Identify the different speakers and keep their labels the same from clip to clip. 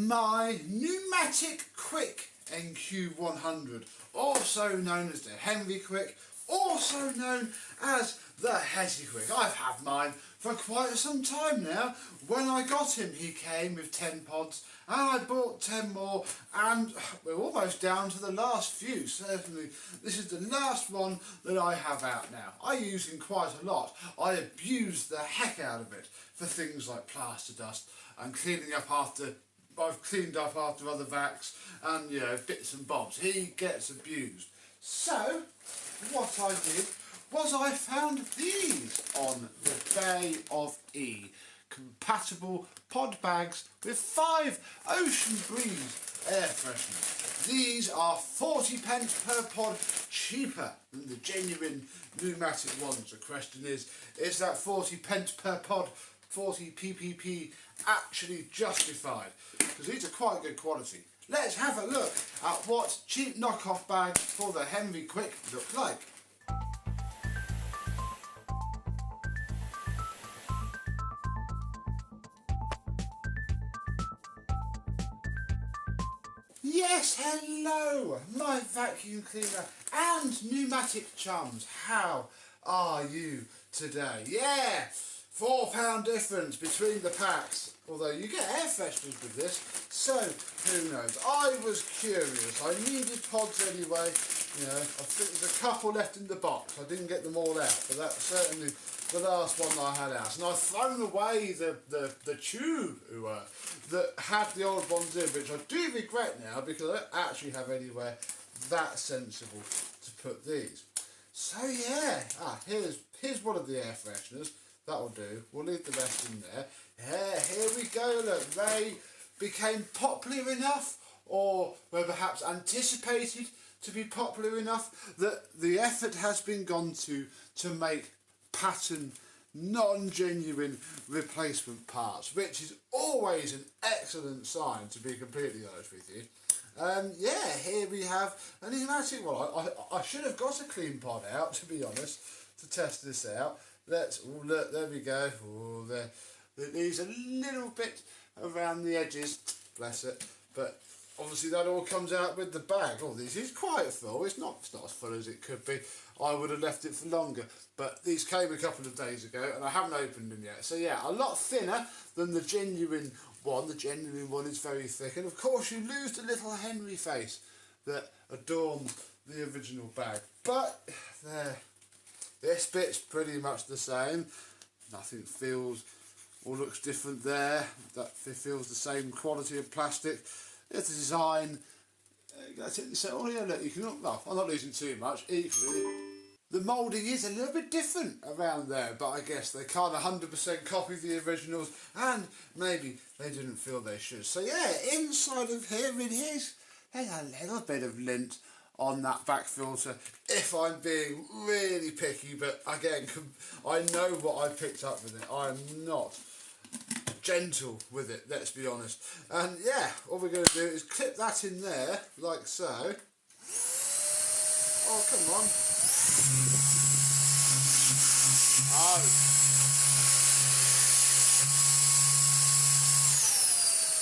Speaker 1: my Numatic Quick NQ100, also known as the Henry Quick, also known as the Hetty Quick. I've had mine for quite some time now. When I got him, he came with 10 pods, and I bought 10 more, and we're almost down to the last few. Certainly, this is the last one that I have out now. I use him quite a lot. I abuse the heck out of it for things like plaster dust and cleaning up after. I've cleaned up after other vacs and, you know, bits and bobs. He gets abused. So, what I did was I found these on the Bay of E. Compatible pod bags with 5 Ocean Breeze air fresheners. These are 40 pence per pod cheaper than the genuine Numatic ones. The question is that 40 pence per pod, 40 ppp, actually justified? Because these are quite good quality. Let's have a look at what cheap knockoff bags for the Henry Quick look like. Yes, hello, my vacuum cleaner and Numatic chums. How are you today? Yeah, £4 difference between the packs. Although you get air fresheners with this, so who knows? I was curious. I needed pods anyway. You know, I think there's a couple left in the box. I didn't get them all out, but that's certainly the last one that I had out. And I've thrown away the tube that had the old ones in, which I do regret now because I don't actually have anywhere that sensible to put these. So yeah, here's one of the air fresheners. That'll do. We'll leave the rest in there. Yeah, here we go. Look, they became popular enough, or were perhaps anticipated to be popular enough, that the effort has been gone to make pattern non-genuine replacement parts, which is always an excellent sign, to be completely honest with you. Yeah, here we have an Numatic one. I should have got a clean pod out, to be honest, to test this out. Look, there we go. Oh, there. It needs a little bit around the edges, bless it. But obviously that all comes out with the bag. Oh, this is quite full. It's not as full as it could be. I would have left it for longer. But these came a couple of days ago and I haven't opened them yet. So yeah, a lot thinner than the genuine one. The genuine one is very thick. And of course you lose the little Henry face that adorns the original bag. But there. This bit's pretty much the same. Nothing feels or looks different there. That feels the same quality of plastic. It's the design. Oh yeah, look, you can. Well, I'm not losing too much. Equally, the moulding is a little bit different around there, but I guess they can't 100% copy the originals, and maybe they didn't feel they should. So yeah, inside of here it is. There's a little bit of lint on that back filter, if I'm being really picky, but again, I know what I picked up with it. I'm not gentle with it, let's be honest. And yeah, all we're going to do is clip that in there, like so. Oh, come on. Oh.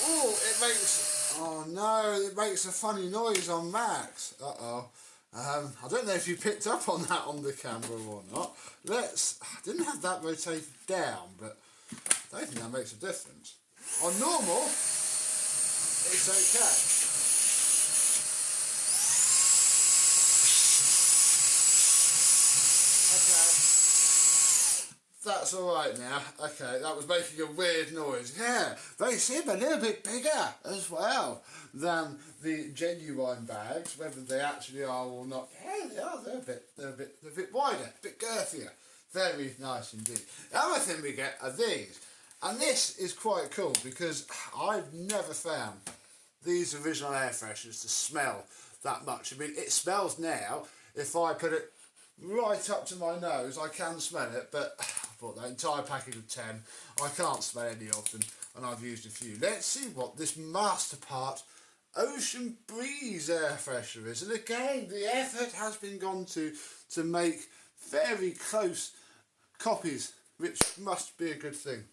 Speaker 1: Oh, it makes... Oh no, it makes a funny noise on Max. Uh-oh. I don't know if you picked up on that on the camera or not. I didn't have that rotated down, but I don't think that makes a difference. On normal, it's okay. That's alright now. Okay, that was making a weird noise. Yeah, they seem a little bit bigger as well than the genuine bags, whether they actually are or not. Yeah, they are. They're a bit wider, a bit girthier. Very nice indeed. The other thing we get are these. And this is quite cool because I've never found these original air fresheners to smell that much. I mean, it smells now. If I put it right up to my nose, I can smell it, but I bought that entire package of 10. I can't smell any of them, and I've used a few. Let's see what this Master Part Ocean Breeze air freshener is. And again, the effort has been gone to make very close copies, which must be a good thing.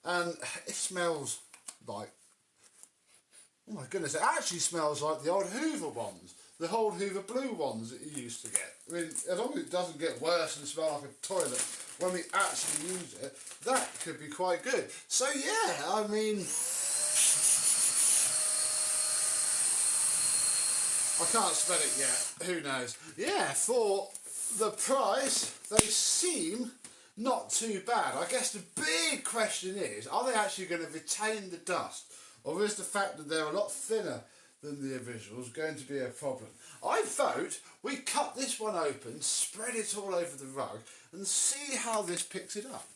Speaker 1: And it smells like, oh my goodness, it actually smells like the old Hoover ones. The old Hoover blue ones that you used to get. I mean, as long as it doesn't get worse and smell like a toilet when we actually use it, that could be quite good. So yeah, I mean, I can't smell it yet, who knows. Yeah, for the price, they seem not too bad. I guess the big question is, are they actually going to retain the dust? Or is the fact that they're a lot thinner than the originals going to be a problem? I vote we cut this one open, spread it all over the rug and see how this picks it up.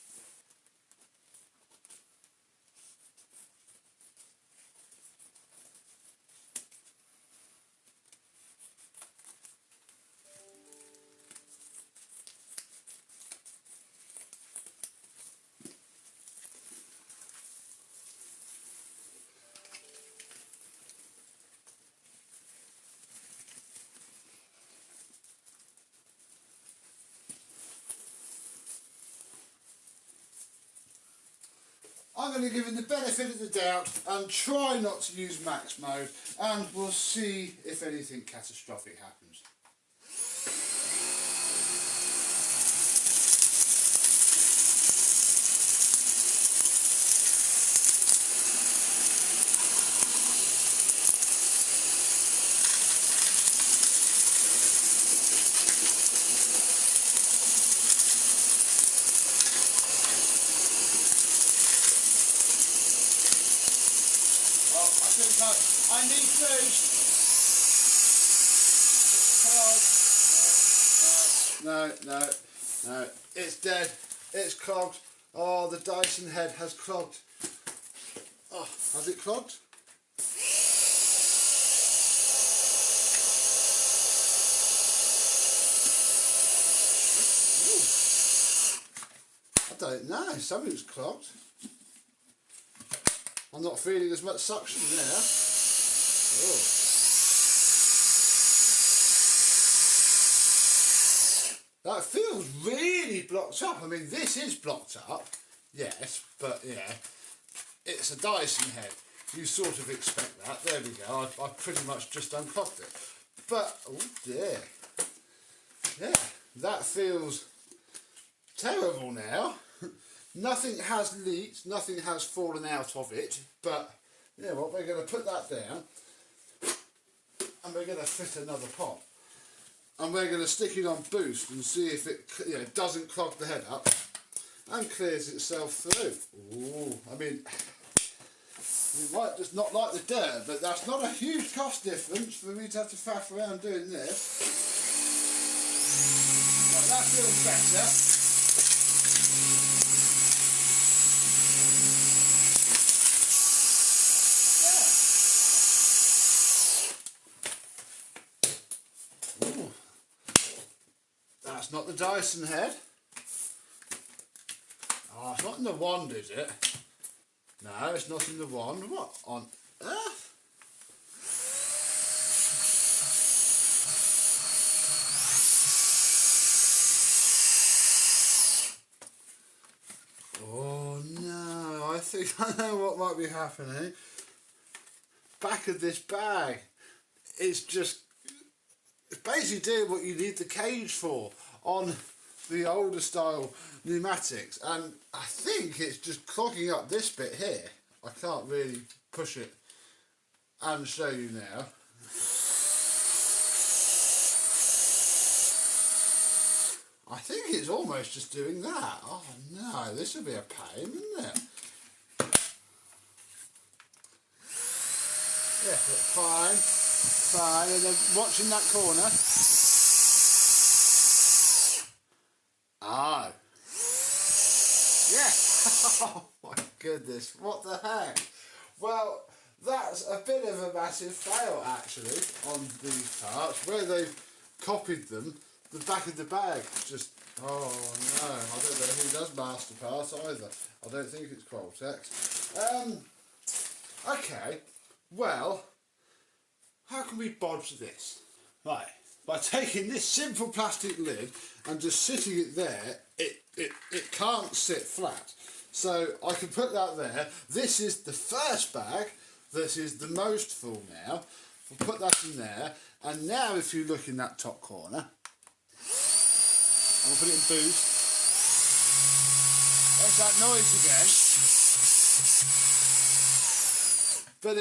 Speaker 1: I'm going to give him the benefit of the doubt and try not to use max mode, and we'll see if anything catastrophic happens. I need boost. No. It's dead. It's clogged. Oh, the Dyson head has clogged. Oh, has it clogged? Ooh. I don't know. Something's clogged. I'm not feeling as much suction there. Oh. That feels really blocked up. I mean, this is blocked up, yes, but yeah, it's a Dyson head. You sort of expect that. There we go. I pretty much just unclogged it. But, oh dear. Yeah, that feels terrible now. Nothing has leaked, nothing has fallen out of it, but you know what, we're going to put that down and we're going to fit another pot. And we're going to stick it on boost and see if it doesn't clog the head up and clears itself through. Ooh, I mean, you might just not like the dirt, but that's not a huge cost difference for me to have to faff around doing this. Right, that feels better. That's not the Dyson head. Oh, it's not in the wand, is it? No, it's not in the wand. What on earth? Oh no, I think I know what might be happening. Back of this bag, it's basically doing what you need the cage for on the older style pneumatics, and I think it's just clogging up this bit here. I can't really push it and show you now. I think it's almost just doing that. Oh no, this will be a pain, isn't it? Yeah, fine, and then watching that corner. Oh. Yeah. Oh my goodness, what the heck? Well, that's a bit of a massive fail actually on these parts, where they've copied them. The back of the bag just, oh no, I don't know who does master parts either. I don't think it's Qualtex. Okay, well, how can we bodge this? Right, by taking this simple plastic lid and just sitting it there, it can't sit flat. So I can put that there. This is the first bag. This is the most full now. We'll put that in there. And now if you look in that top corner, I'll put it in boost. There's that noise again. But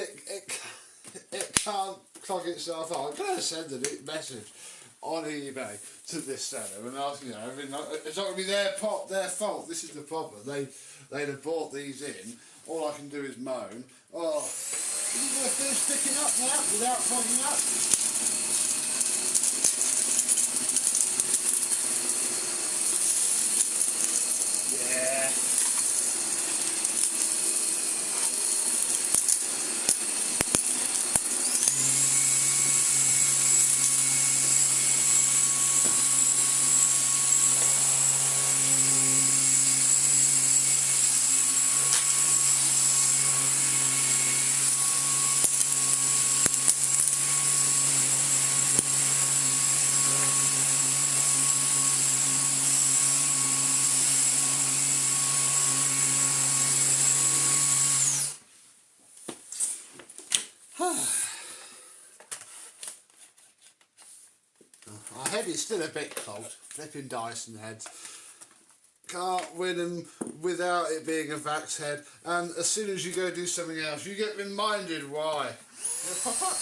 Speaker 1: it can't clog itself up. I'm going to send a message on eBay to this seller and ask, you know, I mean, it's not going to be their fault. This is the problem. They'd have bought these in. All I can do is moan. Oh, is it going to finish picking up now without clogging up? Yeah. Our head is still a bit cold. Flipping Dyson heads. Can't win them without it being a Vax head. And as soon as you go do something else, you get reminded why. Pop up.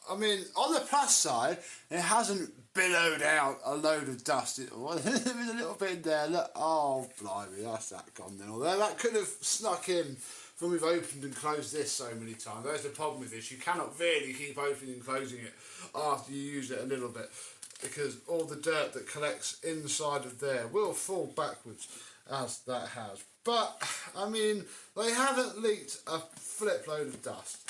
Speaker 1: I mean, on the plus side, it hasn't billowed out a load of dust. There was a little bit in there. Look, oh, blimey, that's that gone then. Although that could have snuck in when we've opened and closed this so many times. There's the problem with this. You cannot really keep opening and closing it after you use it a little bit, because all the dirt that collects inside of there will fall backwards, as that has. But, I mean, they haven't leaked a flip load of dust.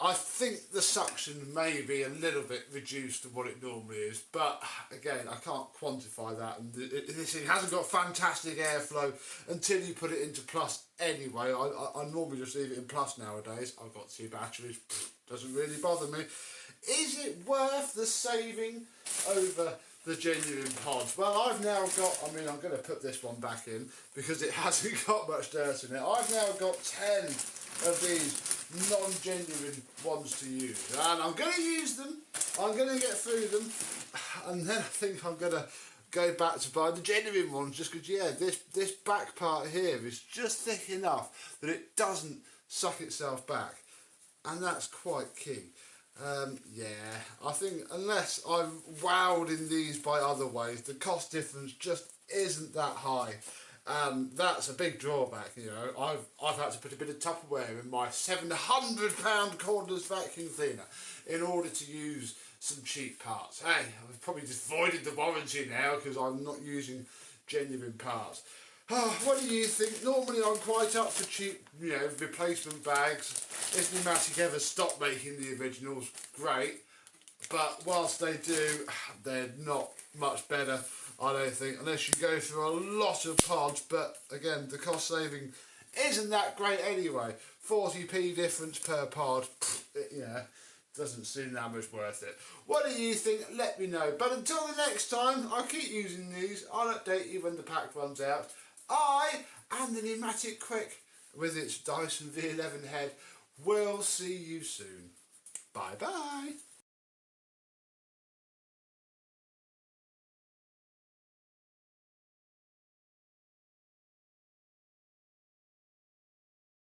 Speaker 1: I think the suction may be a little bit reduced to what it normally is, but again, I can't quantify that. And this thing hasn't got fantastic airflow until you put it into plus anyway. I normally just leave it in plus nowadays. I've got 2 batteries, doesn't really bother me. Is it worth the saving over the genuine pods? Well, I've now got, I mean, I'm going to put this one back in because it hasn't got much dirt in it. I've now got 10 of these non-genuine ones to use, and I'm going to use them. I'm going to get through them, and then I think I'm going to go back to buy the genuine ones, just because, yeah, this back part here is just thick enough that it doesn't suck itself back, and that's quite key. Yeah, I think unless I'm wowed in these by other ways, the cost difference just isn't that high. That's a big drawback, you know. I've had to put a bit of Tupperware in my £700 cordless vacuum cleaner in order to use some cheap parts. Hey, I've probably just voided the warranty now because I'm not using genuine parts. What do you think? Normally I'm quite up for cheap, you know, replacement bags. If Numatic ever stop making the originals, great. But whilst they do, they're not much better, I don't think, unless you go through a lot of pods. But again, the cost saving isn't that great anyway. 40p difference per pod, yeah, doesn't seem that much worth it. What do you think? Let me know. But until the next time, I'll keep using these. I'll update you when the pack runs out. I and the Numatic Quick with its Dyson V11 head will see you soon. Bye bye.